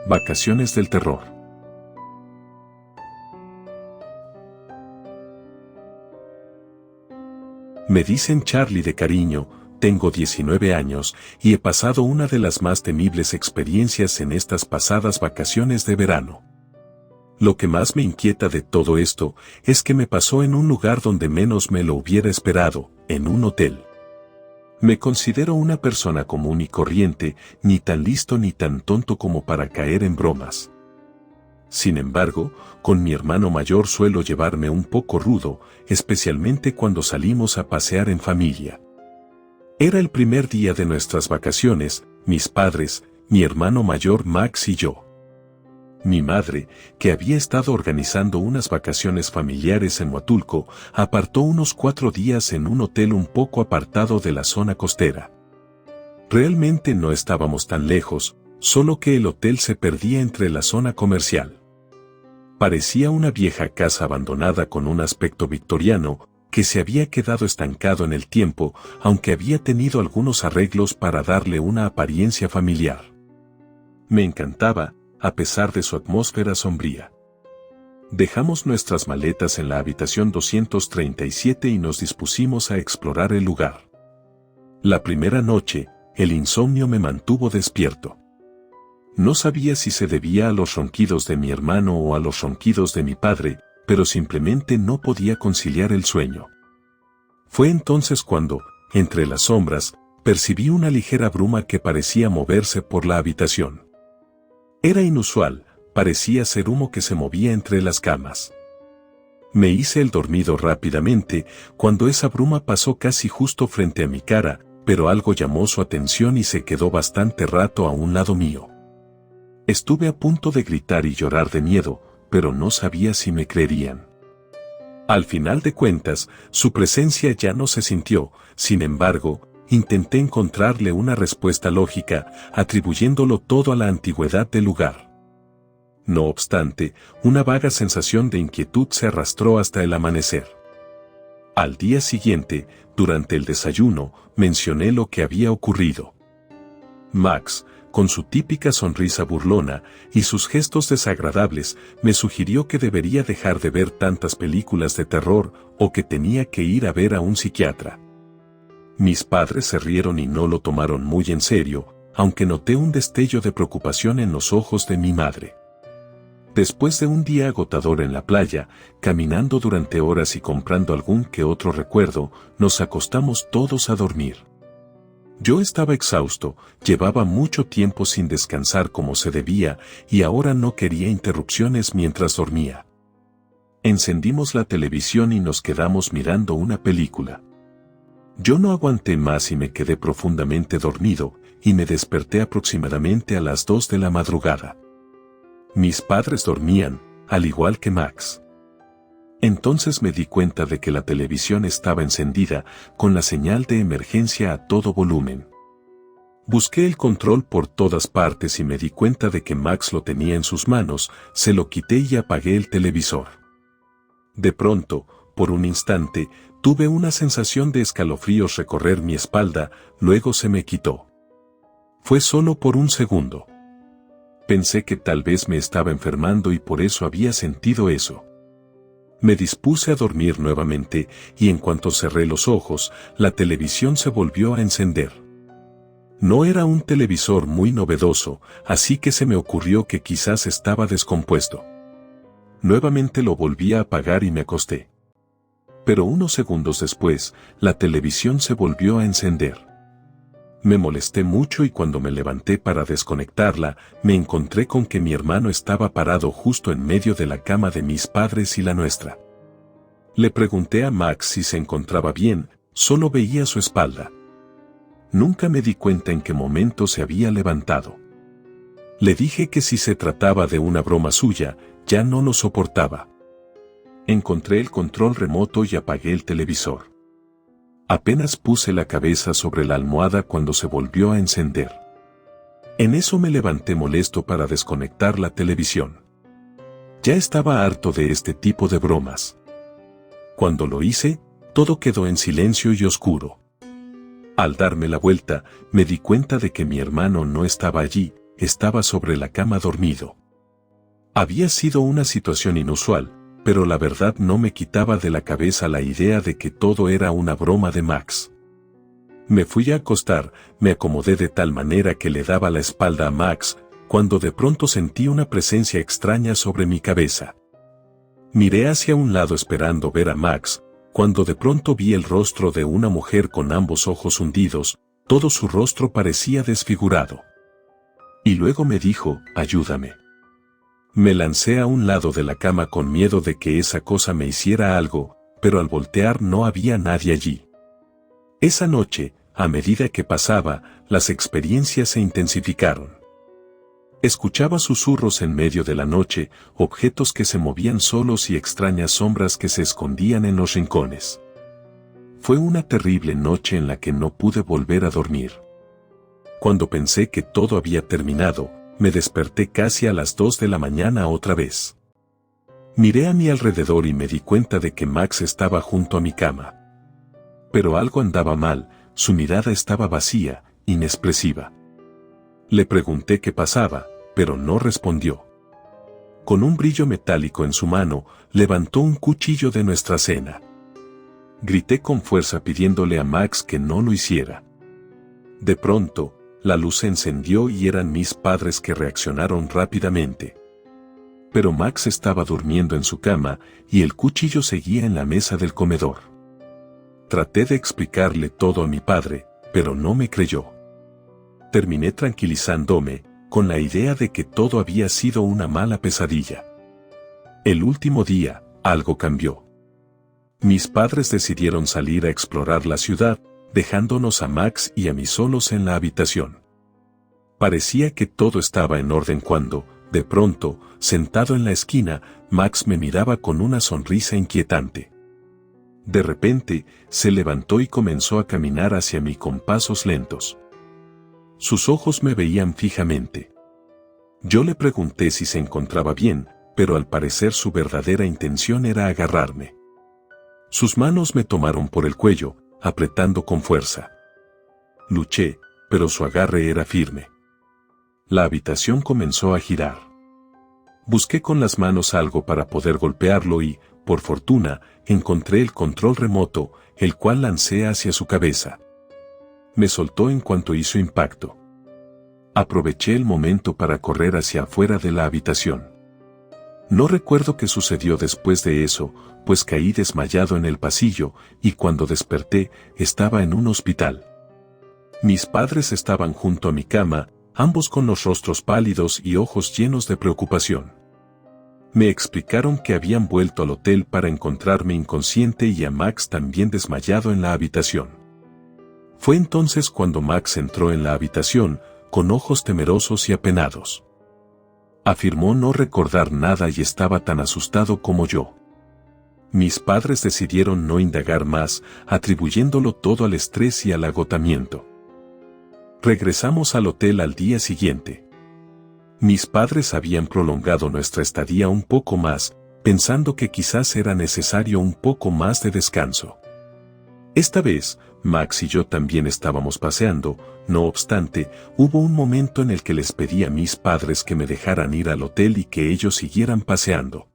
Vacaciones del terror. Me dicen Charlie de cariño, tengo 19 años y he pasado una de las más temibles experiencias en estas pasadas vacaciones de verano. Lo que más me inquieta de todo esto es que me pasó en un lugar donde menos me lo hubiera esperado, en un hotel. Me considero una persona común y corriente, ni tan listo ni tan tonto como para caer en bromas. Sin embargo, con mi hermano mayor suelo llevarme un poco rudo, especialmente cuando salimos a pasear en familia. Era el primer día de nuestras vacaciones, mis padres, mi hermano mayor Max y yo. Mi madre, que había estado organizando unas vacaciones familiares en Huatulco, apartó unos 4 días en un hotel un poco apartado de la zona costera. Realmente no estábamos tan lejos, solo que el hotel se perdía entre la zona comercial. Parecía una vieja casa abandonada con un aspecto victoriano, que se había quedado estancado en el tiempo, aunque había tenido algunos arreglos para darle una apariencia familiar. Me encantaba, a pesar de su atmósfera sombría. Dejamos nuestras maletas en la habitación 237 y nos dispusimos a explorar el lugar. La primera noche, el insomnio me mantuvo despierto. No sabía si se debía a los ronquidos de mi hermano o a los ronquidos de mi padre, pero simplemente no podía conciliar el sueño. Fue entonces cuando, entre las sombras, percibí una ligera bruma que parecía moverse por la habitación. Era inusual, parecía ser humo que se movía entre las camas. Me hice el dormido rápidamente, cuando esa bruma pasó casi justo frente a mi cara, pero algo llamó su atención y se quedó bastante rato a un lado mío. Estuve a punto de gritar y llorar de miedo, pero no sabía si me creerían. Al final de cuentas, su presencia ya no se sintió, sin embargo, intenté encontrarle una respuesta lógica, atribuyéndolo todo a la antigüedad del lugar. No obstante, una vaga sensación de inquietud se arrastró hasta el amanecer. Al día siguiente, durante el desayuno, mencioné lo que había ocurrido. Max, con su típica sonrisa burlona y sus gestos desagradables, me sugirió que debería dejar de ver tantas películas de terror o que tenía que ir a ver a un psiquiatra. Mis padres se rieron y no lo tomaron muy en serio, aunque noté un destello de preocupación en los ojos de mi madre. Después de un día agotador en la playa, caminando durante horas y comprando algún que otro recuerdo, nos acostamos todos a dormir. Yo estaba exhausto, llevaba mucho tiempo sin descansar como se debía y ahora no quería interrupciones mientras dormía. Encendimos la televisión y nos quedamos mirando una película. Yo no aguanté más y me quedé profundamente dormido, y me desperté aproximadamente a las 2 de la madrugada. Mis padres dormían, al igual que Max. Entonces me di cuenta de que la televisión estaba encendida, con la señal de emergencia a todo volumen. Busqué el control por todas partes y me di cuenta de que Max lo tenía en sus manos, se lo quité y apagué el televisor. De pronto, por un instante, tuve una sensación de escalofríos recorrer mi espalda, luego se me quitó. Fue solo por un segundo. Pensé que tal vez me estaba enfermando y por eso había sentido eso. Me dispuse a dormir nuevamente y en cuanto cerré los ojos, la televisión se volvió a encender. No era un televisor muy novedoso, así que se me ocurrió que quizás estaba descompuesto. Nuevamente lo volví a apagar y me acosté. Pero unos segundos después, la televisión se volvió a encender. Me molesté mucho y cuando me levanté para desconectarla, me encontré con que mi hermano estaba parado justo en medio de la cama de mis padres y la nuestra. Le pregunté a Max si se encontraba bien, solo veía su espalda. Nunca me di cuenta en qué momento se había levantado. Le dije que si se trataba de una broma suya, ya no lo soportaba. Encontré el control remoto y apagué el televisor. Apenas puse la cabeza sobre la almohada cuando se volvió a encender. En eso me levanté molesto para desconectar la televisión. Ya estaba harto de este tipo de bromas. Cuando lo hice, todo quedó en silencio y oscuro. Al darme la vuelta, me di cuenta de que mi hermano no estaba allí, estaba sobre la cama dormido. Había sido una situación inusual, pero la verdad no me quitaba de la cabeza la idea de que todo era una broma de Max. Me fui a acostar, me acomodé de tal manera que le daba la espalda a Max, cuando de pronto sentí una presencia extraña sobre mi cabeza. Miré hacia un lado esperando ver a Max, cuando de pronto vi el rostro de una mujer con ambos ojos hundidos, todo su rostro parecía desfigurado. Y luego me dijo, ayúdame. Me lancé a un lado de la cama con miedo de que esa cosa me hiciera algo, pero al voltear no había nadie allí. Esa noche, a medida que pasaba, las experiencias se intensificaron. Escuchaba susurros en medio de la noche, objetos que se movían solos y extrañas sombras que se escondían en los rincones. Fue una terrible noche en la que no pude volver a dormir. Cuando pensé que todo había terminado, me desperté casi a las 2 de la mañana otra vez. Miré a mi alrededor y me di cuenta de que Max estaba junto a mi cama. Pero algo andaba mal, su mirada estaba vacía, inexpresiva. Le pregunté qué pasaba, pero no respondió. Con un brillo metálico en su mano, levantó un cuchillo de nuestra cena. Grité con fuerza pidiéndole a Max que no lo hiciera. De pronto, la luz se encendió y eran mis padres que reaccionaron rápidamente. Pero Max estaba durmiendo en su cama y el cuchillo seguía en la mesa del comedor. Traté de explicarle todo a mi padre, pero no me creyó. Terminé tranquilizándome, con la idea de que todo había sido una mala pesadilla. El último día, algo cambió. Mis padres decidieron salir a explorar la ciudad, dejándonos a Max y a mí solos en la habitación. Parecía que todo estaba en orden cuando, de pronto, sentado en la esquina, Max me miraba con una sonrisa inquietante. De repente, se levantó y comenzó a caminar hacia mí con pasos lentos. Sus ojos me veían fijamente. Yo le pregunté si se encontraba bien, pero al parecer su verdadera intención era agarrarme. Sus manos me tomaron por el cuello, apretando con fuerza. Luché, pero su agarre era firme. La habitación comenzó a girar. Busqué con las manos algo para poder golpearlo y, por fortuna, encontré el control remoto, el cual lancé hacia su cabeza. Me soltó en cuanto hizo impacto. Aproveché el momento para correr hacia afuera de la habitación. No recuerdo qué sucedió después de eso, pues caí desmayado en el pasillo, y cuando desperté, estaba en un hospital. Mis padres estaban junto a mi cama, ambos con los rostros pálidos y ojos llenos de preocupación. Me explicaron que habían vuelto al hotel para encontrarme inconsciente y a Max también desmayado en la habitación. Fue entonces cuando Max entró en la habitación, con ojos temerosos y apenados. Afirmó no recordar nada y estaba tan asustado como yo. Mis padres decidieron no indagar más, atribuyéndolo todo al estrés y al agotamiento. Regresamos al hotel al día siguiente. Mis padres habían prolongado nuestra estadía un poco más, pensando que quizás era necesario un poco más de descanso. Esta vez, Max y yo también estábamos paseando, no obstante, hubo un momento en el que les pedí a mis padres que me dejaran ir al hotel y que ellos siguieran paseando.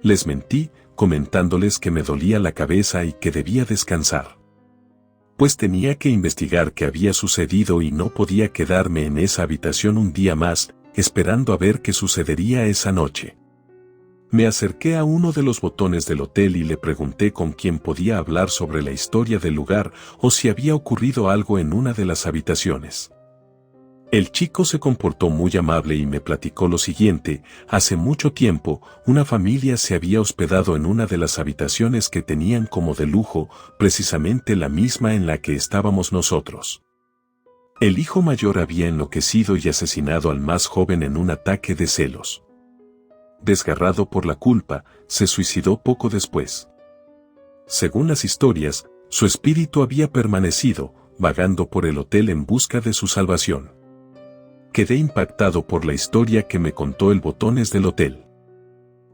Les mentí, comentándoles que me dolía la cabeza y que debía descansar. Pues tenía que investigar qué había sucedido y no podía quedarme en esa habitación un día más, esperando a ver qué sucedería esa noche. Me acerqué a uno de los botones del hotel y le pregunté con quién podía hablar sobre la historia del lugar o si había ocurrido algo en una de las habitaciones. El chico se comportó muy amable y me platicó lo siguiente: hace mucho tiempo, una familia se había hospedado en una de las habitaciones que tenían como de lujo, precisamente la misma en la que estábamos nosotros. El hijo mayor había enloquecido y asesinado al más joven en un ataque de celos. Desgarrado por la culpa, se suicidó poco después. Según las historias, su espíritu había permanecido, vagando por el hotel en busca de su salvación. Quedé impactado por la historia que me contó el botones del hotel.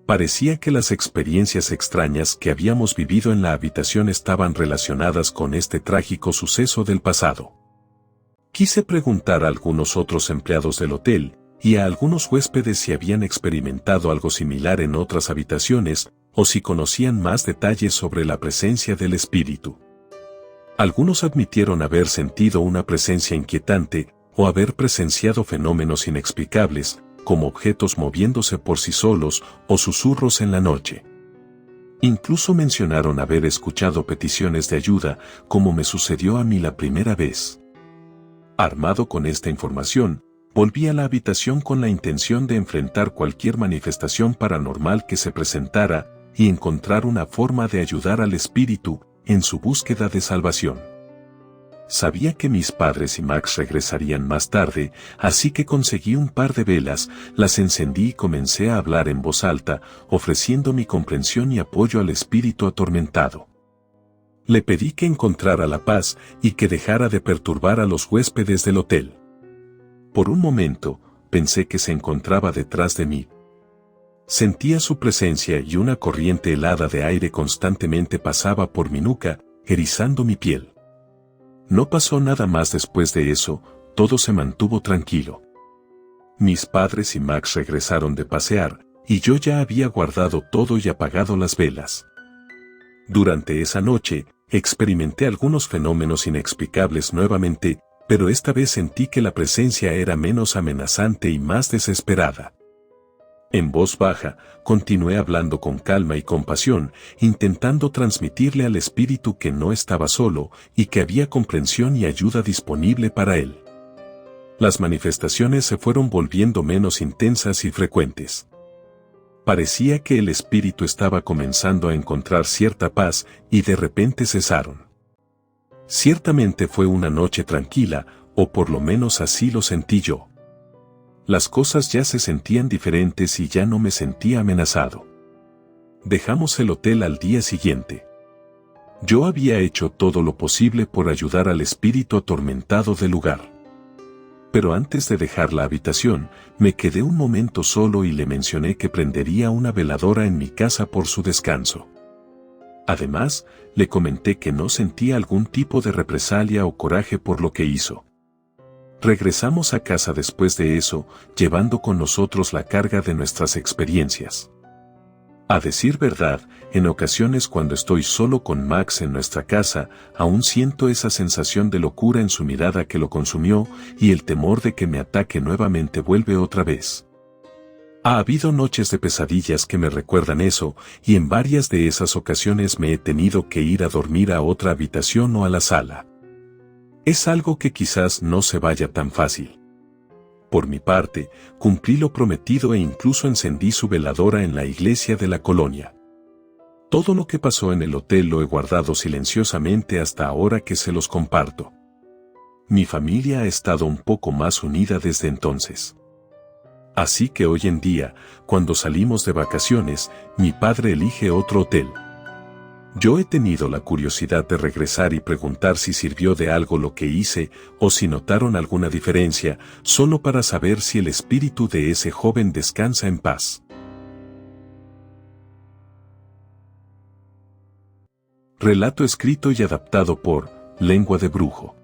Parecía que las experiencias extrañas que habíamos vivido en la habitación estaban relacionadas con este trágico suceso del pasado. Quise preguntar a algunos otros empleados del hotel y a algunos huéspedes si habían experimentado algo similar en otras habitaciones o si conocían más detalles sobre la presencia del espíritu. Algunos admitieron haber sentido una presencia inquietante o haber presenciado fenómenos inexplicables, como objetos moviéndose por sí solos o susurros en la noche. Incluso mencionaron haber escuchado peticiones de ayuda, como me sucedió a mí la primera vez. Armado con esta información, volví a la habitación con la intención de enfrentar cualquier manifestación paranormal que se presentara y encontrar una forma de ayudar al espíritu en su búsqueda de salvación. Sabía que mis padres y Max regresarían más tarde, así que conseguí un par de velas, las encendí y comencé a hablar en voz alta, ofreciendo mi comprensión y apoyo al espíritu atormentado. Le pedí que encontrara la paz y que dejara de perturbar a los huéspedes del hotel. Por un momento, pensé que se encontraba detrás de mí. Sentía su presencia y una corriente helada de aire constantemente pasaba por mi nuca, erizando mi piel. No pasó nada más después de eso, todo se mantuvo tranquilo. Mis padres y Max regresaron de pasear, y yo ya había guardado todo y apagado las velas. Durante esa noche, experimenté algunos fenómenos inexplicables nuevamente, pero esta vez sentí que la presencia era menos amenazante y más desesperada. En voz baja, continué hablando con calma y compasión, intentando transmitirle al espíritu que no estaba solo y que había comprensión y ayuda disponible para él. Las manifestaciones se fueron volviendo menos intensas y frecuentes. Parecía que el espíritu estaba comenzando a encontrar cierta paz y de repente cesaron. Ciertamente fue una noche tranquila, o por lo menos así lo sentí yo. Las cosas ya se sentían diferentes y ya no me sentía amenazado. Dejamos el hotel al día siguiente. Yo había hecho todo lo posible por ayudar al espíritu atormentado del lugar. Pero antes de dejar la habitación, me quedé un momento solo y le mencioné que prendería una veladora en mi casa por su descanso. Además, le comenté que no sentía algún tipo de represalia o coraje por lo que hizo. Regresamos a casa después de eso, llevando con nosotros la carga de nuestras experiencias. A decir verdad, en ocasiones cuando estoy solo con Max en nuestra casa, aún siento esa sensación de locura en su mirada que lo consumió y el temor de que me ataque nuevamente vuelve otra vez. Ha habido noches de pesadillas que me recuerdan eso, y en varias de esas ocasiones me he tenido que ir a dormir a otra habitación o a la sala. Es algo que quizás no se vaya tan fácil. Por mi parte, cumplí lo prometido e incluso encendí su veladora en la iglesia de la colonia. Todo lo que pasó en el hotel lo he guardado silenciosamente hasta ahora que se los comparto. Mi familia ha estado un poco más unida desde entonces. Así que hoy en día, cuando salimos de vacaciones, mi padre elige otro hotel. Yo he tenido la curiosidad de regresar y preguntar si sirvió de algo lo que hice o si notaron alguna diferencia, solo para saber si el espíritu de ese joven descansa en paz. Relato escrito y adaptado por Lengua de Brujo.